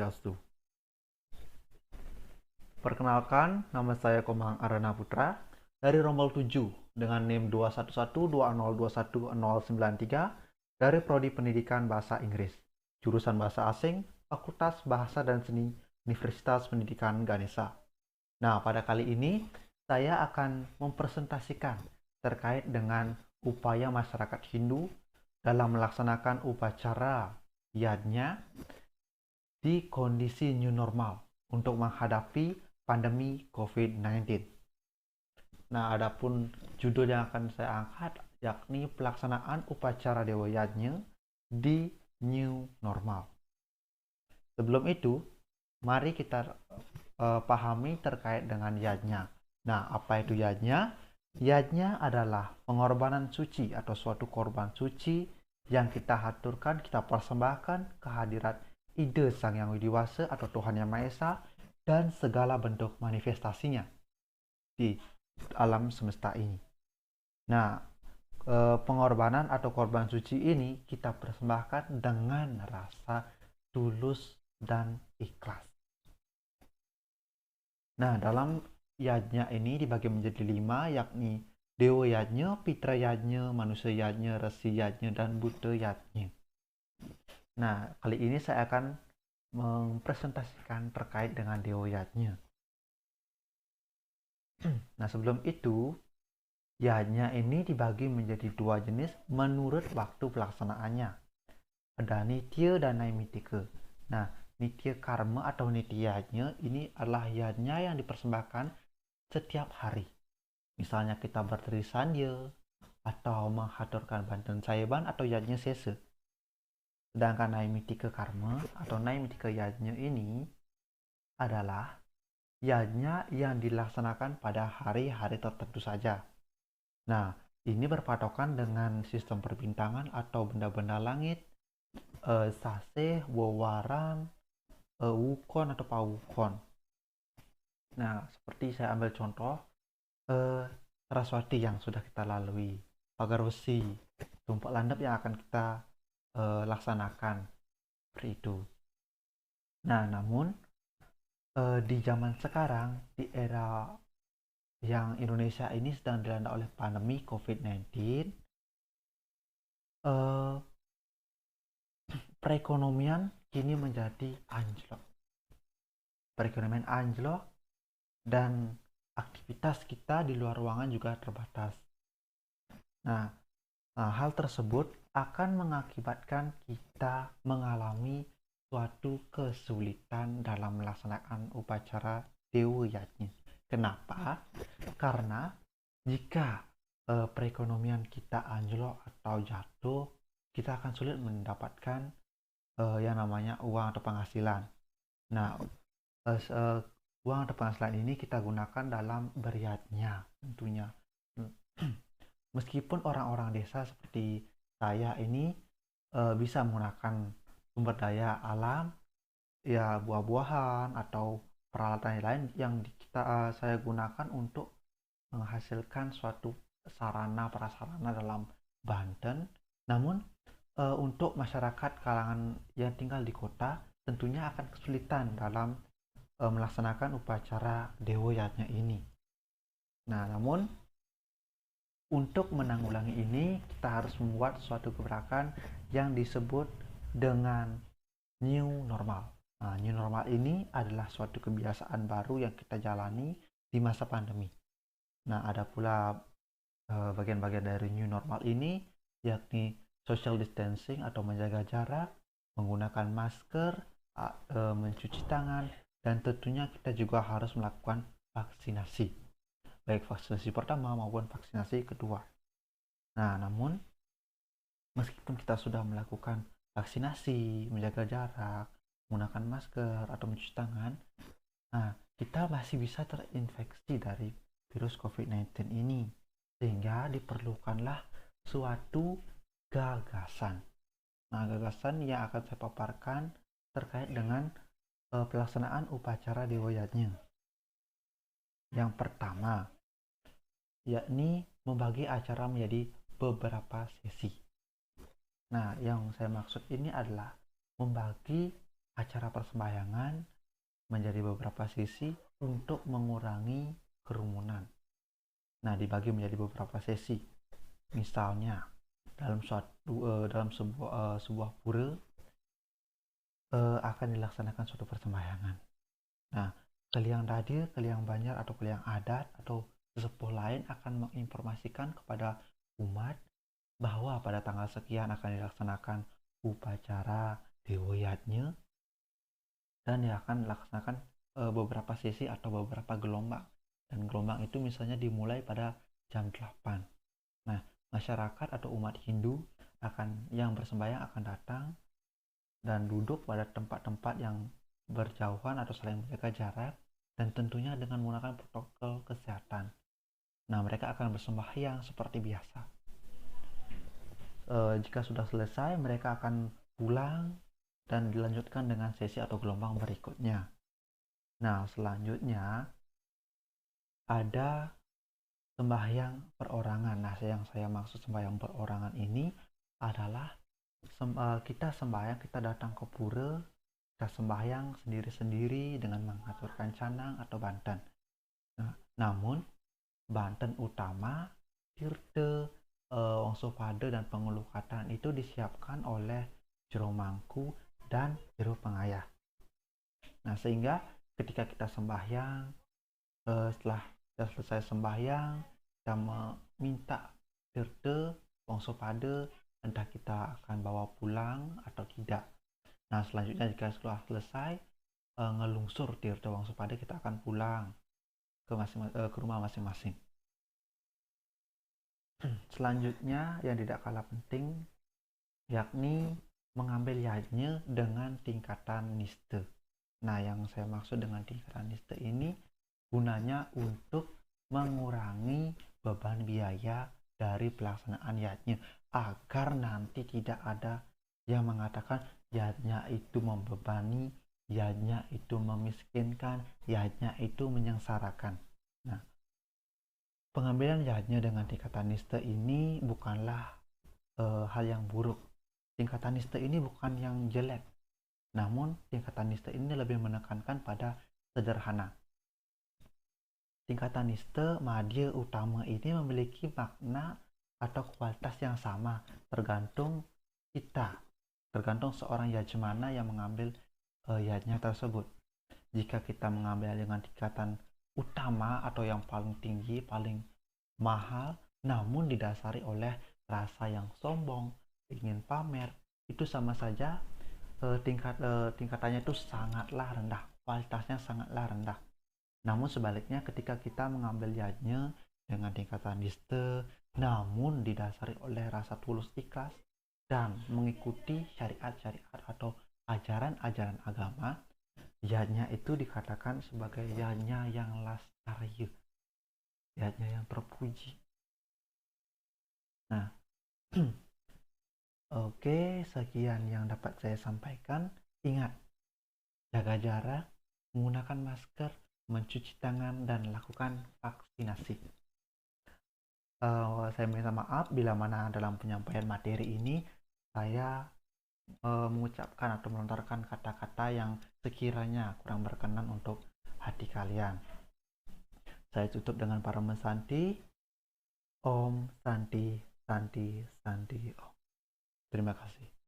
Swastiastu. Perkenalkan, nama saya Komang Arana Putra dari Rombel 7 dengan NIM 21120211093 dari Prodi Pendidikan Bahasa Inggris, jurusan Bahasa Asing, Fakultas Bahasa dan Seni, Universitas Pendidikan Ganesha. Nah, pada kali ini saya akan mempresentasikan terkait dengan upaya masyarakat Hindu dalam melaksanakan upacara yadnya di kondisi new normal untuk menghadapi pandemi COVID-19. Nah, adapun judul yang akan saya angkat yakni pelaksanaan upacara Dewa Yajna di new normal. Sebelum itu, mari kita pahami terkait dengan yajna. Nah, apa itu yajna? Yajna adalah pengorbanan suci atau suatu korban suci yang kita haturkan, kita persembahkan kehadirat ide Sang Yang Widiwasa atau Tuhan Yang Maha Esa dan segala bentuk manifestasinya di alam semesta ini. Nah, pengorbanan atau korban suci ini kita persembahkan dengan rasa tulus dan ikhlas. Nah, dalam yajna ini dibagi menjadi 5, yakni Dewa Yajna, Pitra Yajna, Manusia Yajna, Resi Yajna, dan Buddha Yajna. Nah, kali ini saya akan mempresentasikan terkait dengan Dewa Yajna. Nah, sebelum itu, yajna ini dibagi menjadi 2 jenis menurut waktu pelaksanaannya. Ada Nitya dan Naimittika. Nah, Nitya Karma atau Nitya Yajna ini adalah yajna yang dipersembahkan setiap hari. Misalnya kita berteri sandya atau menghaturkan bantuan saiban atau yajna sesa. Sedangkan Naimittika Karma atau Naimittika Yajna ini adalah yajna yang dilaksanakan pada hari-hari tertentu saja. Nah, ini berpatokan dengan sistem perbintangan atau benda-benda langit, saseh, wewaran, wukon atau pawukon. Nah, seperti saya ambil contoh Saraswati yang sudah kita lalui, pagar besi, tumpak landap yang akan kita laksanakan seperti itu. Nah, namun di zaman sekarang, di era yang Indonesia ini sedang dilanda oleh pandemi COVID-19, perekonomian kini menjadi anjlok. Perekonomian anjlok dan aktivitas kita di luar ruangan juga terbatas. Nah, hal tersebut akan mengakibatkan kita mengalami suatu kesulitan dalam melaksanakan upacara Dewa Yajna. Kenapa? Karena jika perekonomian kita anjlok atau jatuh, kita akan sulit mendapatkan yang namanya uang atau penghasilan. Nah, uang atau penghasilan ini kita gunakan dalam beryadnya tentunya. Meskipun orang-orang desa seperti saya ini bisa menggunakan sumber daya alam, ya buah-buahan atau peralatan lain yang saya gunakan untuk menghasilkan suatu sarana prasarana dalam Banten. Namun untuk masyarakat kalangan yang tinggal di kota tentunya akan kesulitan dalam melaksanakan upacara Dewa Yajna ini. Nah, namun untuk menanggulangi ini kita harus membuat suatu gerakan yang disebut dengan new normal. Nah, new normal ini adalah suatu kebiasaan baru yang kita jalani di masa pandemi. Nah, ada pula bagian-bagian dari new normal ini, yakni social distancing atau menjaga jarak, menggunakan masker, mencuci tangan, dan tentunya kita juga harus melakukan vaksinasi, baik vaksinasi pertama maupun vaksinasi kedua. Nah, namun meskipun kita sudah melakukan vaksinasi, menjaga jarak, menggunakan masker atau mencuci tangan, nah kita masih bisa terinfeksi dari virus COVID-19 ini, sehingga diperlukanlah suatu gagasan. Nah, gagasan yang akan saya paparkan terkait dengan pelaksanaan upacara Dewa Yajna. Yang pertama, yakni membagi acara menjadi beberapa sesi. Nah, yang saya maksud ini adalah membagi acara persembahyangan menjadi beberapa sesi untuk mengurangi kerumunan. Nah, dibagi menjadi beberapa sesi. Misalnya, dalam sebuah pura akan dilaksanakan suatu persembahyangan. Nah, Keliang Dadir, Keliang Banjar atau Keliang Adat atau sesepuh lain akan menginformasikan kepada umat bahwa pada tanggal sekian akan dilaksanakan upacara Dewoyatnya dan dia akan dilaksanakan beberapa sesi atau beberapa gelombang. Dan gelombang itu misalnya dimulai pada jam 8. Nah, masyarakat atau umat Hindu yang bersembahyang akan datang dan duduk pada tempat-tempat yang berjauhan atau saling menjaga jarak dan tentunya dengan menggunakan protokol kesehatan. Nah, mereka akan bersembahyang seperti biasa. Jika sudah selesai, mereka akan pulang dan dilanjutkan dengan sesi atau gelombang berikutnya. Nah, selanjutnya ada sembahyang perorangan. Nah, yang saya maksud sembahyang perorangan ini adalah kita sembahyang, kita datang ke pura, kita sembahyang sendiri-sendiri dengan mengaturkan canang atau banten. Nah, namun banten utama, tirte, wangsopada dan pengelukatan itu disiapkan oleh jero mangku dan jero pengayah. Nah, sehingga ketika kita sembahyang, setelah kita selesai sembahyang, kita meminta tirte, wangsopada, entah kita akan bawa pulang atau tidak. Nah, selanjutnya jika setelah selesai ngelungsur tirte wangsopada, kita akan pulang ke rumah masing-masing. Selanjutnya yang tidak kalah penting yakni mengambil yajnya dengan tingkatan niste. Nah, yang saya maksud dengan tingkatan niste ini gunanya untuk mengurangi beban biaya dari pelaksanaan yajnya agar nanti tidak ada yang mengatakan yajnya itu membebani, yajnya itu memiskinkan, yajnya itu menyengsarakan. Nah, pengambilan yajnya dengan tingkatan niste ini bukanlah hal yang buruk. Tingkatan niste ini bukan yang jelek, namun tingkatan niste ini lebih menekankan pada sederhana. Tingkatan niste madya utama ini memiliki makna atau kualitas yang sama tergantung seorang yajmana yang mengambil yajnya tersebut. Jika kita mengambil dengan tingkatan utama atau yang paling tinggi, paling mahal, namun didasari oleh rasa yang sombong, ingin pamer, itu sama saja tingkatannya itu sangatlah rendah, kualitasnya sangatlah rendah. Namun sebaliknya ketika kita mengambil yajnya dengan tingkatan niste, namun didasari oleh rasa tulus ikhlas dan mengikuti syariat-syariat atau ajaran-ajaran agama, yajnya itu dikatakan sebagai yajnya yang lastarya, yajnya yang terpuji. Nah, oke, sekian yang dapat saya sampaikan. Ingat, jaga jarak, menggunakan masker, mencuci tangan, dan lakukan vaksinasi. Saya minta maaf bila mana dalam penyampaian materi ini saya mengucapkan atau melontarkan kata-kata yang sekiranya kurang berkenan untuk hati kalian. Saya tutup dengan para mesanti. Om Santi Santi Santi Om. Terima kasih.